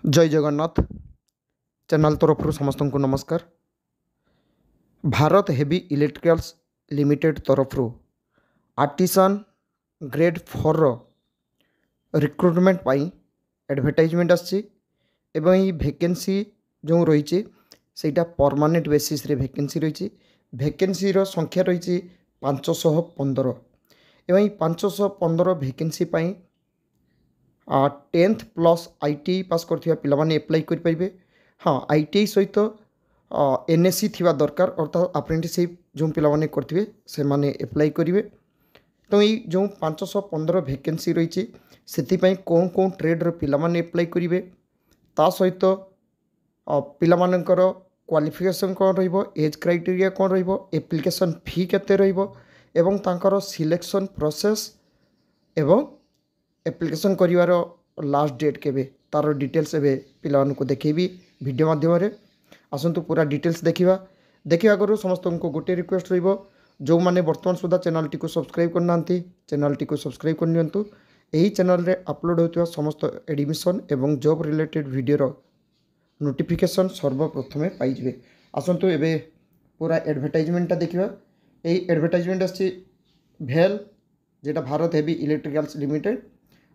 जय जगन्नाथ चैनल तरफ समस्त को नमस्कार। भारत हेवी इलेक्ट्रिकल्स लिमिटेड तरफ आर्टिसान ग्रेड 4 रिक्रुटमेंट पाई एडवर्टाइजमेंट आसी एवं वैकेंसी जो रही सेटा परमानेंट बेसिस रे वैकेंसी रही। वैकेंसी रो संख्या रही 515 एवं 515 वैकेंसी पाई 10th प्लस आईटीआई पास करथिबा पिला माने अप्लाई कर परिबे। हाँ, आईटीआई सहित एनएससी थिबा दरकार अर्थात अप्रेंटिसशिप जो पिला माने करथिबे से माने अप्लाई करिवे। तो ये जो 515 वैकेंसी रही से कौन कौन ट्रेड्र पिला माने अप्लाई करिवे ता सहित पिला मानकर क्वालिफिकेशन कौन रहिबो, एज क्राइटेरिया कौन रहिबो, एप्लिकेशन फी केते रहिबो एवं तांकर सिलेक्शन प्रोसेस एवं एप्लिकेशन करिवार लास्ट डेट केबे तार डिटेल्स एबे पिला को देखेबी वीडियो माध्यम। आसतु पूरा डिटेल्स देखा करूँ समस्त को गोटे रिक्वेस्ट रहिबो जो माने वर्तमान सुधा चैनल टी को सब्सक्राइब करना चैनल टी को सब्सक्राइब करनियंतु। एही चैनल रे अपलोड होतिबा समस्त एडमिशन एवं जॉब रिलेटेड वीडियो नोटिफिकेशन सर्वप्रथमे पाइबे। आसतु एबे पूरा एडवर्टाइजमेंटा देखिबा। एही एडवर्टाइजमेंट आछि भेल जेटा Bharat heavy electricals limited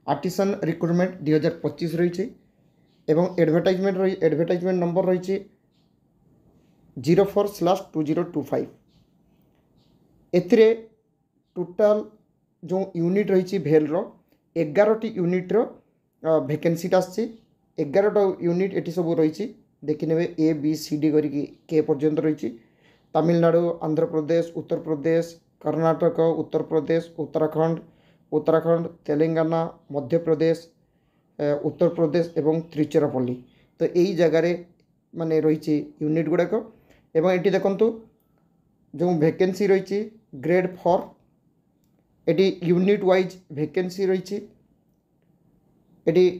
artisan recruitment 2025 रही एवं एडवर्टाइजमेंट नंबर रही 04/2025। एथिरे टोटाल जो यूनिट रही भेल 11टी यूनिट वैकेंसीटा आसी 11टा यूनिट एटी सब रही देखने ए बी सी डी करके के पर्यंत रही। तमिलनाडु, आंध्र प्रदेश, उत्तर प्रदेश, कर्नाटक, उत्तर प्रदेश, उत्तराखंड, तेलंगाना, मध्य प्रदेश, उत्तर प्रदेश एवं त्रिचुरापल्ली। तो यही जगार माने रही यूनिट गुड़ाक एवं ये देखु जो वैकेंसी रही ग्रेड 4 ये यूनिट वाइज वैकेंसी रही। ये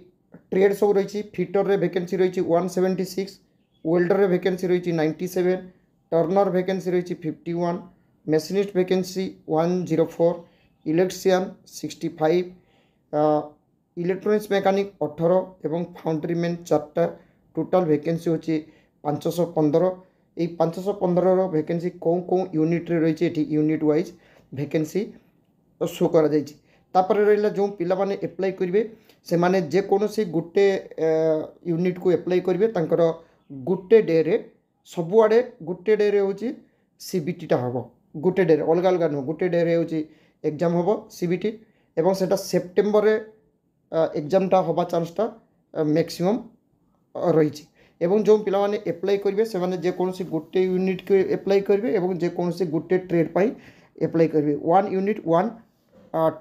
ट्रेड सब रही फिटर रे वैकेंसी रही 176, वेल्डर रे वैकेंसी रही 97, टर्नर वैकेंसी रही 51, मेसिनिस्ट वैकेंसी 104, इलेक्ट्रिशियन 65, इलेक्ट्रॉनिक्स मैकेनिक 18 एवं फाउंड्री मैन 4टा। टोटाल वैकेंसी होची 515। ये 515 वैकेंसी कौन कौन यूनिट रे रही है यूनिट वाइज वैकेंसी शो करा जायछि। तापर रहिला जो पिला माने अप्लाई करिवे से माने जे कोनोसी गुटे यूनिट को अप्लाई करिवे तांकर गुटे डे रे सबुआडे गुटे डे रे होची सीबीटी टा हबो। गुटे डे रे अलग अलग न गुटे डे रे होची एग्जाम हम सीबीटी एवं सेटा सेप्टेम्बर रे एग्जामटा हवा चान्सटा मैक्सिमम रही। एवं जो पिला माने अप्लाई करेंगे से माने जे कोनोसी गुटे यूनिट को अप्लाई करेंगे एवं जे कोनोसी गुटे ट्रेड पाई अप्लाई करेंगे 1 यूनिट 1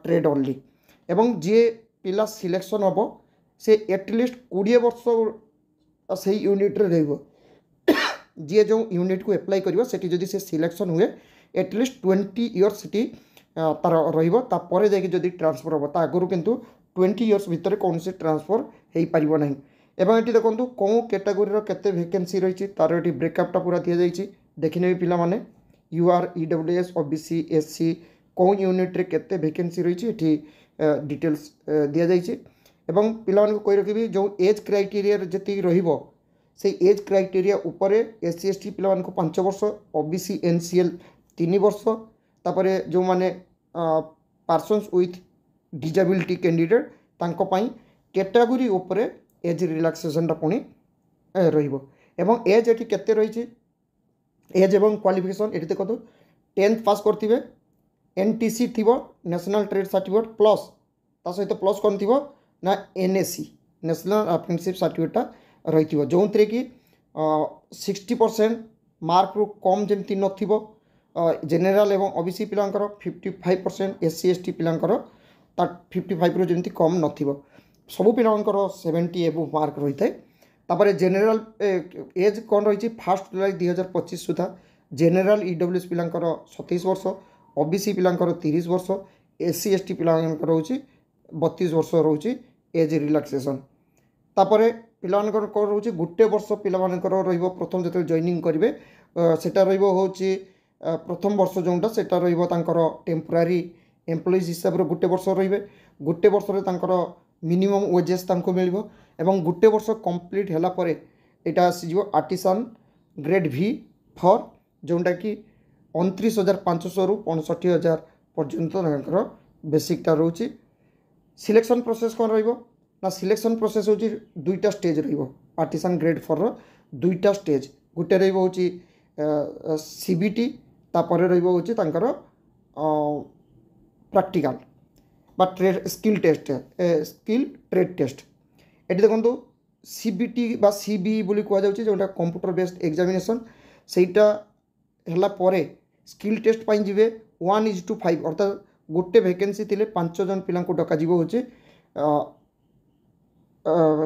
ट्रेड ओनली। एवं जे पिला सिलेक्शन हम से एटलिस्ट 20 वर्ष से यूनिट रे रहइबो। जे जो यूनिट को अप्लाई करिवो सेठी जदि से सिलेक्शन हुए एटलिस्ट 20 इयर्स सेठी तार रही जाकि जदि ट्रांसफर हम आगुरी किंतु 20 इयर्स भितर कौन से ट्रांसफर हो पार ना। एवं ये देखो कौन कैटेगोरी केते वैकेंसी रही तार ये ब्रेकअपटा पूरा दि जाइए देखने पिला माने यूआर ईडब्ल्यूएस ओबीसी एससी कौन यूनिट रे केते वैकेंसी रही ये डिटेल्स दि जाइए। एवं पिला माने कहि रखिबी जो एज क्राइटेरिया जति रहिबो से एज क्राइटेरिया उपरे एससी एसटी पिला माने 5 वर्ष, ओबीसी एनसीएल 3 वर्ष, तापरे जो माने पर्सन्स विथ डिजेबिलिटी कैंडिडेट तांको पाई कैटेगोरी उपरे एज रिलैक्सेशनटा पुणी रहिबो। एवं एज एटी केते रही एज एवं क्वालिफिकेशन ये देखो 10th पास करथिबे, एनटीसी थिबो नेशनल ट्रेड सर्टिफिकेट प्लस ता सहित प्लस कौन थिबो ना एनएससी नेशनल अप्रेंटिसशिप सर्टिफिकेटा रही जो थे कि 60% मार्क रु कम जमती नथिबो। जेनेराल एवं ओबीसी पिलांकर 55%, एससी एसटी पिलांकर 55 रु जमती कम नथिबो। सबु पिलांकर 70 एबो मार्क रही थाए। तापरे जेनेराल एज कौन रही 1 जुलाई 2025 सुधा जेनेराल ईडब्ल्यूएस पिलांकर 27 वर्ष, ओबीसी पिलांकर 30 वर्ष, एससी एसटी पिलांकर होची 32 वर्ष रोची एज रिलैक्सेशन। तापरे पिलांकर कौन रोची गुटे वर्ष पिलांकर रहिबो प्रथम जते जॉइनिंग करिवे सेटा रहिबो होची प्रथम वर्ष जोंटा सेटा रहिबो तांकर टेम्पररी एम्प्लॉइज हिसाब रे गुटे वर्ष रहिबे। गुटे वर्ष रे तांकर मिनिमम वेजेस तांको मिलिबो एवं गुटे वर्ष कंप्लीट होला परे एटा आसीजिवो आर्टिसान ग्रेड भी फॉर जोटा कि 29,500 रु 65,000 पर्यंत तांकर बेसिकटा रोचे। सिलेक्शन प्रोसेस कौन रहिबो ना सिलेक्शन प्रोसेस होची दुईटा स्टेज रहिबो आर्टिसान ग्रेड फॉर रो दुईटा स्टेज गुटे रहिबो होची सीबीटी तापर रहिबो होची तांकर प्रैक्टिकल बा trade skill test skill trade test एटी देखो सीबीटी बा सीबी बोली कह जाउची जोटा कंप्यूटर बेस्ड एग्जामिनेशन सेटा हला परे स्किल टेस्ट पाई जिवे 1:5 अर्थात गोटे वैकेंसी थिले 5 जन पिला को डका जीवो होचे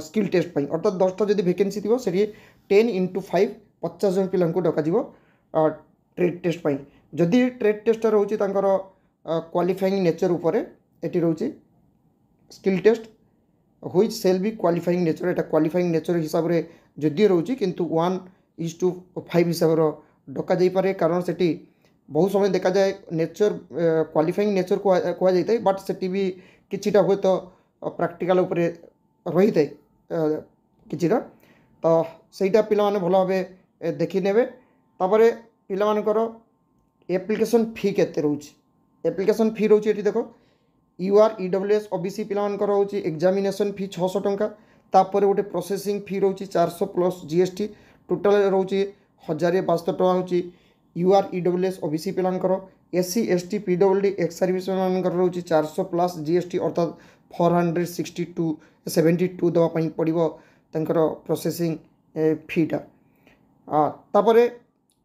स्किल टेस्ट पाई अर्थात 10टा जदि वैकेंसी थी से 10x5 50 जन पिला को डका जीवो ट्रेड टेस्ट पाई जदि ट्रेड टेस्ट रोचे तांकर क्वालिफाइंग नेचर उपरे एटी रोचे skill test which shall be qualifying nature एटा क्वालिफाइंग नेचर हिसाब रे जदि रोचे किंतु 1:5 हिसाब रो डका जाई पारे कारण सेटी बहुत समय देखा जाए नेचर क्वालिफाइंग नेचर कह जाए बट सेटी भी किछिटा हुए तो प्रैक्टिकल उपरे रही थे किछिटा तो सहीटा पिला माने भल भाव देखी नेबे तापरे पिला मानकर एप्लिकेशन फी केते रोचे एप्लिकेशन फी रोचे एटी देखो यूआर ईडब्ल्यूएस ओबीसी पिला मानकर होची एग्जामिनेशन फी 600 टंका तापर गोटे प्रोसेसिंग फी रोची 400 प्लस जीएसटी टोटल रोची 1072 टंका होची यूआर ईडब्ल्यूएस ओबीसी पिलांकर SC ST PWD ex service मानकर रोची 400 प्लस जीएसटी अर्थात 472 दवा पई पड़िबो तंकर प्रोसेसिंग फीटा तापरे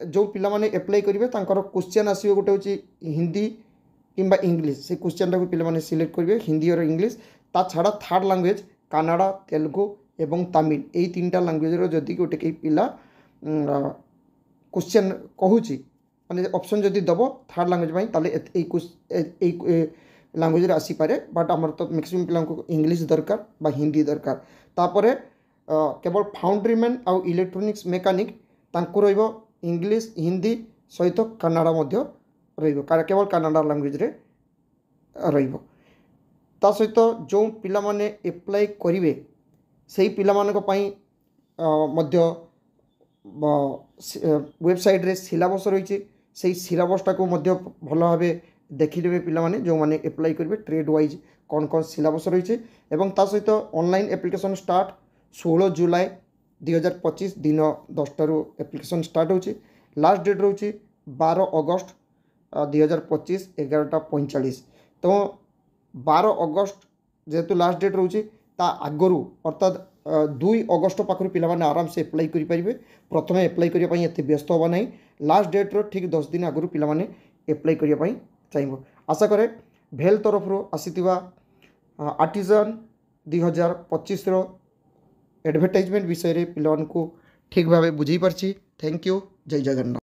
जो पिला माने अप्लाई करिवे तंकर क्वेश्चन आसीबो गोटे होची हिंदी किंबा इंग्लिश से क्वेश्चन टाको पिला माने सिलेक्ट करिवे हिंदी और इंग्लिश ता छाड़ा थर्ड लैंग्वेज कन्नड़ा तेलुगु एवं तमिल एई तीनटा लैंग्वेज रो जदि गोटे के पिला क्वेश्चन कहूची माने ऑप्शन जदि दबो थर्ड लैंग्वेज पाई ताले लैंग्वेज आसी पारे बट आमर तो मैक्सिमम पिला को इंग्लिश दरकार बा हिंदी दरकार तापरे केवल फाउंड्रीमैन आउ इलेक्ट्रोनिक्स मेकानिक तांको रहिबो इंग्लिश हिंदी सहित कन्नड़ा मध्य रहिबो केवल कन्नड़ा लैंग्वेज रे रहिबो ता सहित जो पिला माने अप्लाई करिवे सेही पिला मानक पई मध्य वेबसाइट रे सिलेबस रही से सिलेबसटा को मध्य भल भाव देखिदेवे पिला माने जो माने अप्लाई करेंगे ट्रेड वाइज कौन कौन सिलेबस रही एवं ता सहित ऑनलाइन एप्लिकेशन स्टार्ट 16 जुलाई 2025 दिन 10 एप्लिकेशन स्टार्ट होची लास्ट डेट रोची 12 अगस्त 2025 11:45 तो 12 अगस्त जेहेतु लास्ट डेट रोची ता आगरू अर्थात 2 अगस्त पाखर पिला माने आराम से अप्लाई करि परिबे प्रथमे अप्लाई करिया पई एते व्यस्त होबा नहीं लास्ट डेट रो ठीक 10 दिन आगरू पिला माने अप्लाई करिया पई चाहिबो आशा करे भेल तरफ रो आसीतिबा आर्टिजान 2025 रो एडवर्टाइजमेंट विषय रे पिलान को ठीक भाव बुझी पारछि थैंक यू जय जगन्नाथ।